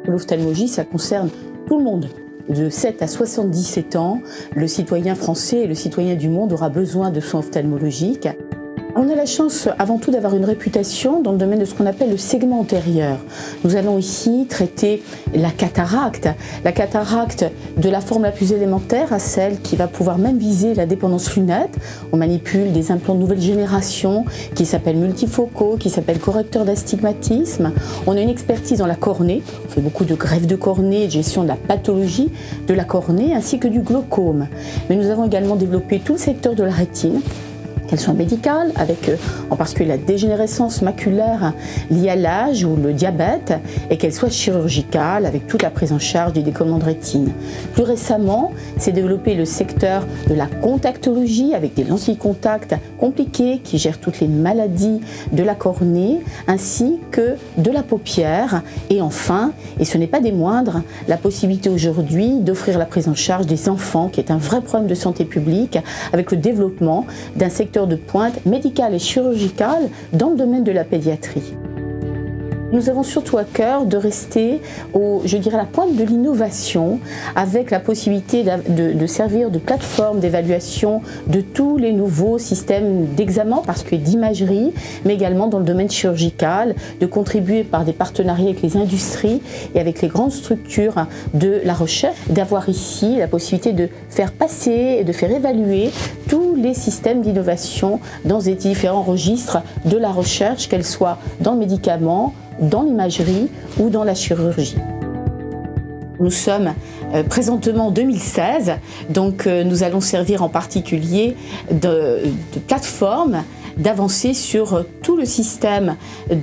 L'ophtalmologie, ça concerne tout le monde. De 7 à 77 ans, le citoyen français et le citoyen du monde aura besoin de soins ophtalmologiques. On a la chance avant tout d'avoir une réputation dans le domaine de ce qu'on appelle le segment antérieur. Nous allons ici traiter la cataracte de la forme la plus élémentaire à celle qui va pouvoir même viser la dépendance lunette. On manipule des implants de nouvelle génération qui s'appellent multifocaux, qui s'appellent correcteurs d'astigmatisme. On a une expertise dans la cornée, on fait beaucoup de greffes de cornée, de gestion de la pathologie de la cornée ainsi que du glaucome. Mais nous avons également développé tout le secteur de la rétine, qu'elle soit médicale, avec en particulier la dégénérescence maculaire liée à l'âge ou le diabète, et qu'elle soit chirurgicale, avec toute la prise en charge des décollements de rétine. Plus récemment, s'est développé le secteur de la contactologie, avec des lentilles contact compliquées qui gèrent toutes les maladies de la cornée, ainsi que de la paupière. Et enfin, et ce n'est pas des moindres, la possibilité aujourd'hui d'offrir la prise en charge des enfants, qui est un vrai problème de santé publique, avec le développement d'un secteur de pointe médicale et chirurgicale dans le domaine de la pédiatrie. Nous avons surtout à cœur de rester à la pointe de l'innovation, avec la possibilité de servir de plateforme d'évaluation de tous les nouveaux systèmes d'examen, parce que d'imagerie, mais également dans le domaine chirurgical, de contribuer par des partenariats avec les industries et avec les grandes structures de la recherche, d'avoir ici la possibilité de faire passer et de faire évaluer tous les systèmes d'innovation dans les différents registres de la recherche, qu'elle soit dans le médicament, dans l'imagerie ou dans la chirurgie. Nous sommes présentement en 2016, donc nous allons servir en particulier de plateforme d'avancer sur tout le système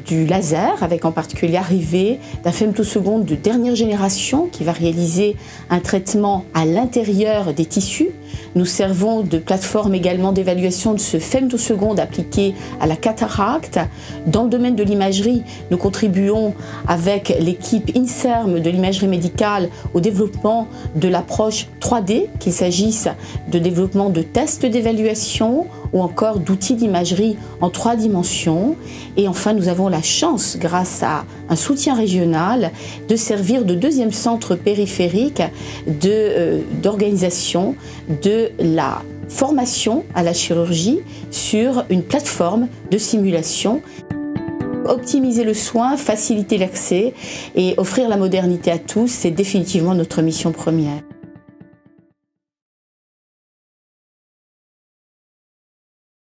du laser, avec en particulier l'arrivée d'un femtoseconde de dernière génération qui va réaliser un traitement à l'intérieur des tissus. Nous servons de plateforme également d'évaluation de ce femtoseconde appliqué à la cataracte. Dans le domaine de l'imagerie, nous contribuons avec l'équipe INSERM de l'imagerie médicale au développement de l'approche 3D, qu'il s'agisse de développement de tests d'évaluation ou encore d'outils d'imagerie en 3 dimensions. Et enfin, nous avons la chance, grâce à un soutien régional, de servir de deuxième centre périphérique d'organisation de la formation à la chirurgie sur une plateforme de simulation. Optimiser le soin, faciliter l'accès et offrir la modernité à tous, c'est définitivement notre mission première.